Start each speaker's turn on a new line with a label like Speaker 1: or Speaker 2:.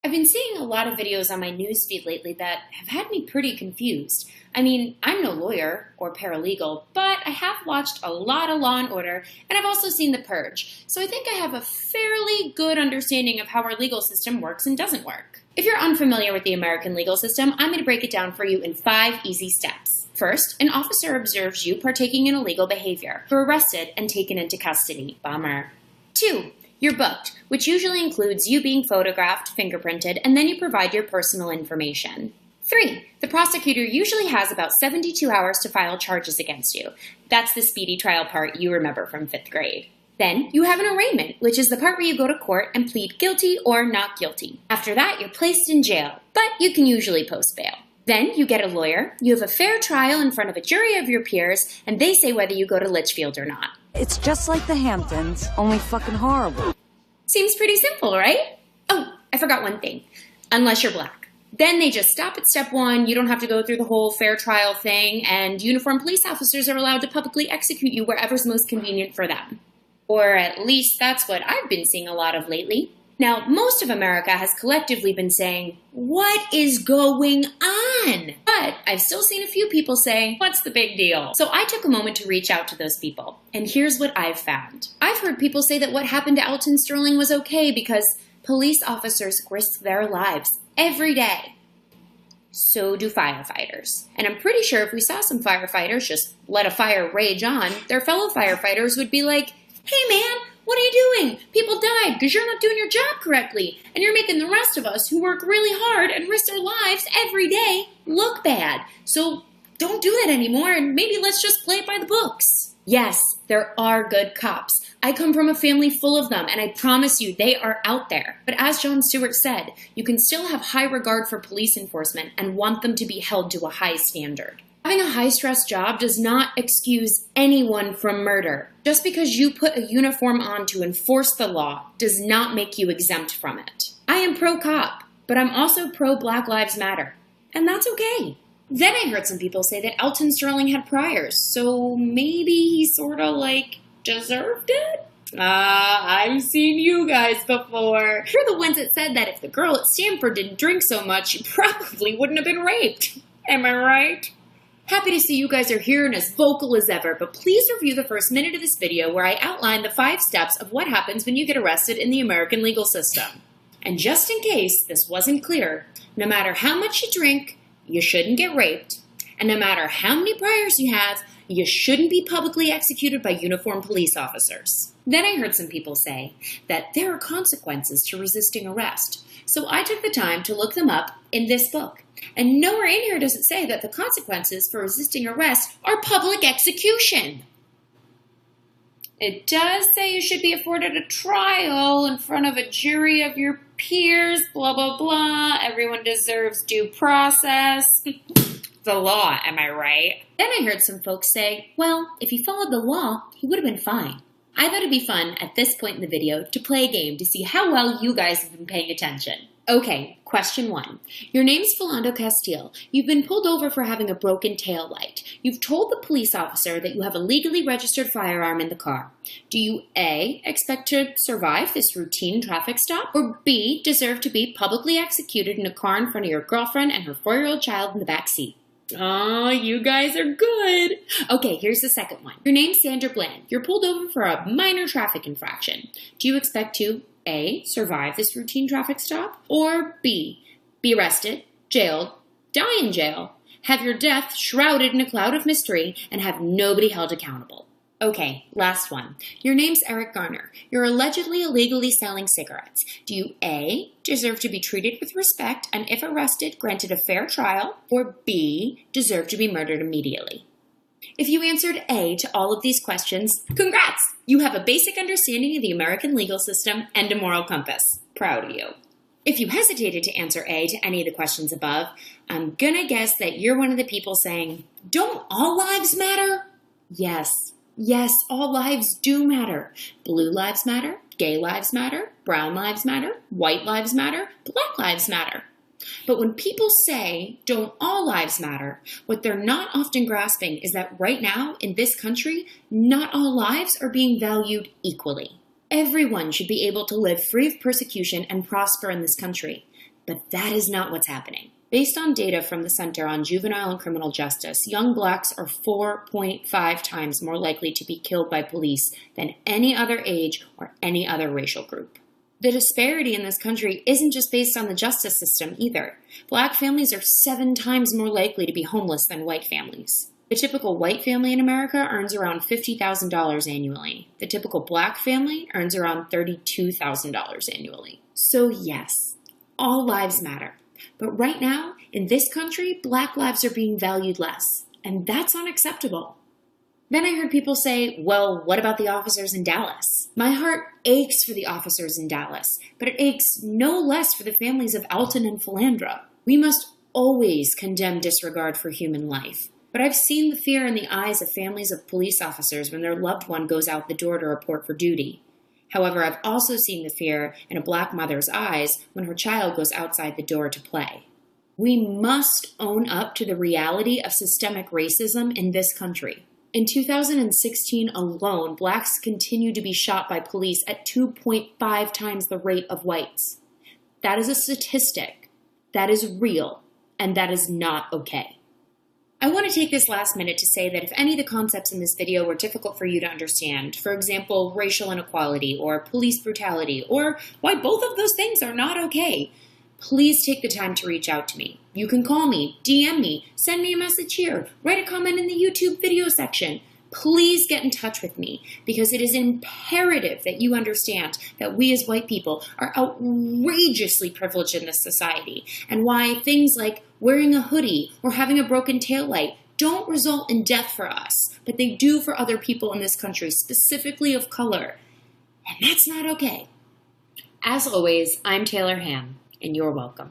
Speaker 1: I've been seeing a lot of videos on my newsfeed lately that have had me pretty confused. I mean, I'm no lawyer or paralegal, but I have watched a lot of Law and Order, and I've also seen The Purge, so I think I have a fairly good understanding of how our legal system works and doesn't work. If you're unfamiliar with the American legal system, I'm going to break it down for you in 5 easy steps. First, an officer observes you partaking in illegal behavior. You're arrested and taken into custody. Bummer. 2. You're booked, which usually includes you being photographed, fingerprinted, and then you provide your personal information. 3. The prosecutor usually has about 72 hours to file charges against you. That's the speedy trial part you remember from 5th grade. Then you have an arraignment, which is the part where you go to court and plead guilty or not guilty. After that, you're placed in jail, but you can usually post bail. Then you get a lawyer, you have a fair trial in front of a jury of your peers, and they say whether you go to Litchfield or not.
Speaker 2: It's just like the Hamptons, only fucking horrible.
Speaker 1: Seems pretty simple, right? Oh, I forgot one thing. Unless you're black. Then they just stop at step 1, you don't have to go through the whole fair trial thing, and uniformed police officers are allowed to publicly execute you wherever's most convenient for them. Or at least that's what I've been seeing a lot of lately. Now, most of America has collectively been saying, "What is going on?" But I've still seen a few people say, "What's the big deal?" So I took a moment to reach out to those people. And here's what I've found. I've heard people say that what happened to Alton Sterling was okay because police officers risk their lives every day. So do firefighters. And I'm pretty sure if we saw some firefighters just let a fire rage on, their fellow firefighters would be like, "Hey man, what are you doing? People died because you're not doing your job correctly, and you're making the rest of us who work really hard and risk our lives every day look bad. So don't do that anymore, and maybe let's just play it by the books." Yes, there are good cops. I come from a family full of them, and I promise you they are out there. But as Jon Stewart said, you can still have high regard for police enforcement and want them to be held to a high standard. Having a high-stress job does not excuse anyone from murder. Just because you put a uniform on to enforce the law does not make you exempt from it. I am pro-cop, but I'm also pro-Black Lives Matter. And that's okay. Then I heard some people say that Alton Sterling had priors, so maybe he sorta deserved it? I've seen you guys before. You're the ones that said that if the girl at Stanford didn't drink so much, she probably wouldn't have been raped. Am I right? Happy to see you guys are here and as vocal as ever, but please review the first minute of this video where I outline the 5 steps of what happens when you get arrested in the American legal system. And just in case this wasn't clear, no matter how much you drink, you shouldn't get raped. And no matter how many priors you have, you shouldn't be publicly executed by uniformed police officers. Then I heard some people say that there are consequences to resisting arrest. So I took the time to look them up in this book. And nowhere in here does it say that the consequences for resisting arrest are public execution. It does say you should be afforded a trial in front of a jury of your peers, blah, blah, blah. Everyone deserves due process. The law, am I right? Then I heard some folks say, well, if he followed the law, he would have been fine. I thought it'd be fun at this point in the video to play a game to see how well you guys have been paying attention. Okay, question 1. Your name's Philando Castile. You've been pulled over for having a broken tail light. You've told the police officer that you have a legally registered firearm in the car. Do you A, expect to survive this routine traffic stop, or B, deserve to be publicly executed in a car in front of your girlfriend and her 4-year-old child in the back seat? Oh, you guys are good. Okay, here's the second one. Your name's Sandra Bland. You're pulled over for a minor traffic infraction. Do you expect to A, survive this routine traffic stop, or B, be arrested, jailed, die in jail, have your death shrouded in a cloud of mystery, and have nobody held accountable? Okay, last one. Your name's Eric Garner. You're allegedly illegally selling cigarettes. Do you A, deserve to be treated with respect and if arrested, granted a fair trial, or B, deserve to be murdered immediately? If you answered A to all of these questions, congrats! You have a basic understanding of the American legal system and a moral compass. Proud of you. If you hesitated to answer A to any of the questions above, I'm gonna guess that you're one of the people saying, don't all lives matter? Yes, all lives do matter. Blue lives matter, gay lives matter, brown lives matter, white lives matter, black lives matter. But when people say, don't all lives matter, what they're not often grasping is that right now, in this country, not all lives are being valued equally. Everyone should be able to live free of persecution and prosper in this country. But that is not what's happening. Based on data from the Center on Juvenile and Criminal Justice, young blacks are 4.5 times more likely to be killed by police than any other age or any other racial group. The disparity in this country isn't just based on the justice system either. Black families are 7 times more likely to be homeless than white families. The typical white family in America earns around $50,000 annually. The typical black family earns around $32,000 annually. So yes, all lives matter. But right now, in this country, black lives are being valued less, and that's unacceptable. Then I heard people say, well, what about the officers in Dallas? My heart aches for the officers in Dallas, but it aches no less for the families of Alton and Philandra. We must always condemn disregard for human life. But I've seen the fear in the eyes of families of police officers when their loved one goes out the door to report for duty. However, I've also seen the fear in a black mother's eyes when her child goes outside the door to play. We must own up to the reality of systemic racism in this country. In 2016 alone, blacks continue to be shot by police at 2.5 times the rate of whites. That is a statistic. That is real. And that is not okay. I want to take this last minute to say that if any of the concepts in this video were difficult for you to understand, for example, racial inequality or police brutality, or why both of those things are not okay, please take the time to reach out to me. You can call me, DM me, send me a message here, write a comment in the YouTube video section. Please get in touch with me because it is imperative that you understand that we as white people are outrageously privileged in this society and why things like wearing a hoodie or having a broken taillight don't result in death for us, but they do for other people in this country, specifically of color. And that's not okay. As always, I'm Taylor Ham, and you're welcome.